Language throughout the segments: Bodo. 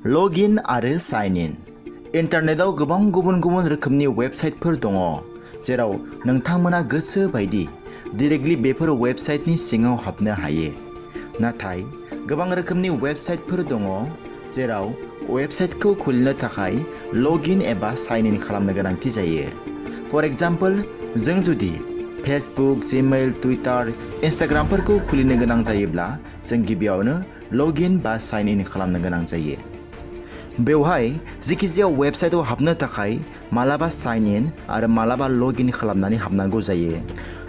लगिन आरो साइन इन। इन्टारनेटआव गोबां गुबुन गुबुन रोखोमनि वेबसाइटफोर दङ, जेराव नोंथांमोना गोसो बायदि डाइरेक्टलि बेफोर वेबसाइटनि सिङाव हाबनो हायो। नाथाय गोबां रोखोमनि वेबसाइटफोर दङ जेराव वेबसाइटखौ खुलिनो थाखाय लगिन एबा साइन इन खालामनो गोनांथि जायो। फर एग्जाम्पल, जों जुदि फेसबुक, जीमेल, टुइटार, इन्स्टाग्रामफोरखौ खुलिनो गोनां जायोब्ला जों गिबियावनो लगिन बा साइन इन खालामनो गोनां जायो। बेवहाय जिखिजाया वेबसाइटआव हाबनो थाखाय मालाबा साइन इन आरो मालाबा लगिन खालामनानै हाबनांगौ जायो।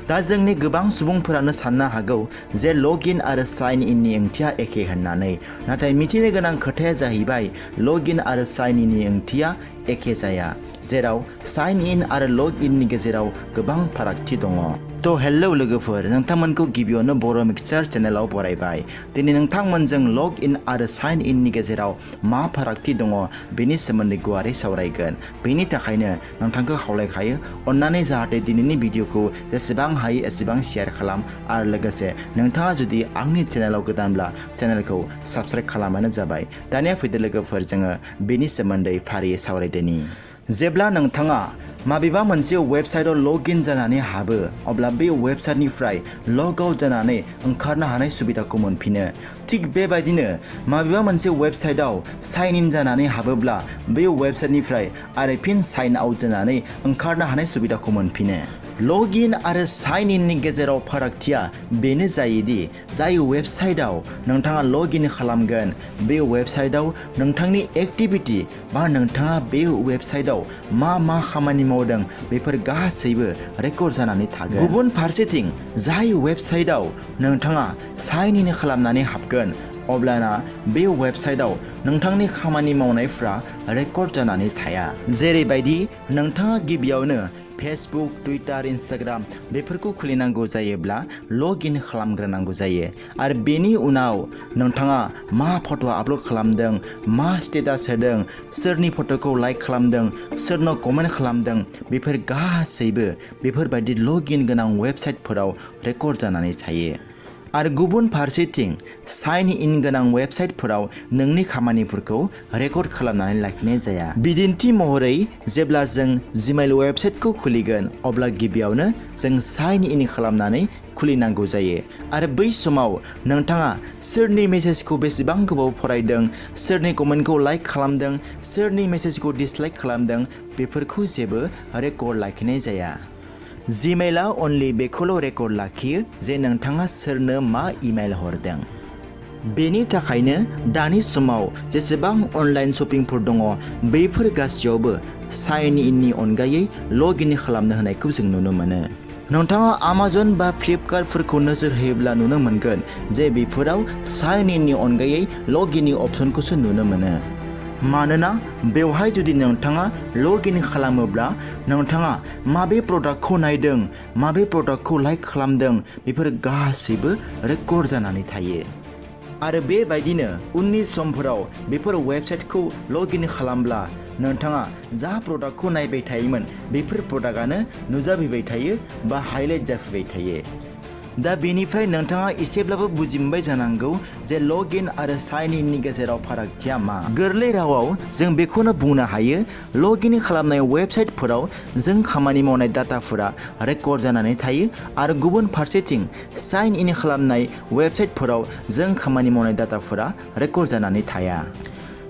दा जोंनि गोबां सुबुंफोरानो साननो हागौ जे लगिन आरो साइन इननि ओंथिया एखे होननानै, नाथाय मिथिनो गोनां खोथाया जाहैबाय लगिन आरो साइन इननि ओंथिया एखे जाया, जेराव साइन इन आरो लग इननि गेजेराव गोबां फारागथि दङ। थ' हेलौ लोगोफोर, नोंथांमोनखौ गिबियावनो बर' मिक्सचार चेनेलाव बरायबाय। दिनै नोंथांमोनजों लग इन आरो साइन इननि गेजेराव मा फारागथि दङ बेनि सोमोन्दै गुवारै सावरायगोन। बेनि थाखायनो नोंथांखौ खावलायखायो अन्नानै जाहाथे दिनैनि भिडिअखौ जेसेबां हायो एसेबां शेयार खालाम, आरो लोगोसे नोंथाङा जुदि आंनि चेनेलाव गोदानब्ला चेनेलखौ साबस्क्राइब खालामबानो जाबाय। दानिया फैदो लोगोफोर, जोङो बेनि सोमोन्दै फारियै सावरायदोनि। जेब्ला नोंथाङा माबेबा मोनसे वेबसाइटआव लगिन जानानै हाबो, अब्ला बे वेबसाइटनिफ्राय लग आउट जानानै ओंखारनो हानाय सुबिदाखौ मोनफिनो। थिग बेबायदिनो माबेबा मोनसे वेबसाइटआव साइन इन जानानै हाबोब्ला बे वेबसाइटनिफ्राय आरो फिन साइन आउट जानानै ओंखारनो हानाय सुबिदाखौ मोनफिनो। लगिन आरो साइन इननि गेजेराव फारागथिया बेनो जायोदि जाय वेबसाइटआव नोंथाङा लगिन खालामगोन, बे वेबसाइटआव नोंथांनि एक्टिभिटी बा नोंथाङा बे वेबसाइटआव मा खामानि मावदों बेफोर गासैबो रेकर्ड जानानै थागोन। गुबुन फारसेथिं जाय वेबसाइटआव नोंथाङा साइन इन खालामनानै हाबगोन, अब्लाना बे वेबसाइटआव नोंथांनि खामानि मावनायफ्रा रेकर्ड जानानै थाया। जेरैबायदि नोंथाङा गिबियावनो फेसबुक, टुइटार, इन्स्टाग्राम बेफोरखौ खुलिनांगौ जायोब्ला लगिन खालामग्रोनांगौ जायो, आरो बेनि उनाव नोंथाङा मा फट' आपल'ड खालामदों, मा स्टेटास होदों, सोरनि फट'खौ लाइक खालामदों, सोरनो कमेन्ट खालामदों, बेफोर गासैबो बेफोरबायदि लगिन गोनां वेबसाइटफोराव रेकर्ड जानानै थायो। आरो गुबुन फारसेथिं साइन इन गोनां वेबसाइटफोराव नोंनि खामानिफोरखौ रेकर्ड खालामनानै लाखिनाय जाया। बिदिन्थि महरै, जेब्ला जों जीमेल वेबसाइटखौ खुलिगोन, अब्ला गिबियावनो जों साइन इन खालामनानै खुलिनांगौ जायो, आरो बै समाव नोंथाङा सोरनि मेसेजखौ बेसेबां गोबाव फरायदों, सोरनि कमेन्टखौ लाइक खालामदों, सोरनि मेसेजखौ डिसलाइक खालामदों, बेफोरखौ जेबो रेकर्ड लाखिनाय जाया। जीमेलआ अनलि बेखौल' रेकर्ड लाखियो जे नोंथाङा सोरनो मा इमेल हरदों। बेनि थाखायनो दानि समाव जेसेबां अनलाइन शपिंफोर दङ, बैफोर गासैयावबो साइन इननि अनगायै लगिन खालामनो होनायखौ जों नुनो मोनो। नोंथाङा आमाजन बा फ्लिपकार्टफोरखौ नोजोर होयोब्ला नुनो मोनगोन जे बेफोराव साइन इननि अनगायै लगिननि अपसनखौसो नुनो मोनो। मानोना बेवहाय जुदि नोंथाङा लगिन खालामोब्ला नोंथाङा माबे प्रडाक्टखौ नायदों, माबे प्रडाक्टखौ लाइक खालामदों, बेफोर गासैबो रेकर्ड जानानै थायो। आरो बेबायदिनो उननि समफोराव बेफोर वेबसाइटखौ लगिन खालामब्ला नोंथाङा जा प्रडाक्टखौ नायबाय थायोमोन, बेफोर प्रडाक्टआनो नुजाफैबाय थायो बा हाइलाइट जाफैबाय थायो। दा बेनिफ्राय नोंथाङा एसेब्लाबो बुजि मोनबाय जानांगौ जे लगिन आरो साइन इननि गेजेराव फारागथिया मा। गोरलै रावाव जों बेखौनो बुंनो हायो, लगिन खालामनाय वेबसाइटफोराव जों खामानि मावनाय डाटाफोरा रेकर्ड जानानै थायो, आरो गुबुन फारसेथिं साइन इन खालामनाय वेबसाइटफोराव जों खामानि मावनाय डाटाफोरा रेकर्ड जानानै थाया।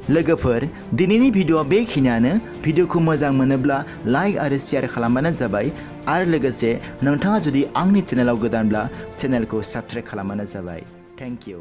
लोगोफोर, दिनैनि भिडिअआ बेखिनियानो। भिडिअखौ मोजां मोनोब्ला लाइक आरो शेयार खालामबानो जाबाय, आरो लोगोसे नोंथाङा जुदि आंनि चेनेलाव गोदानब्ला चेनेलखौ साबस्क्राइब खालामबानो जाबाय। Thank you.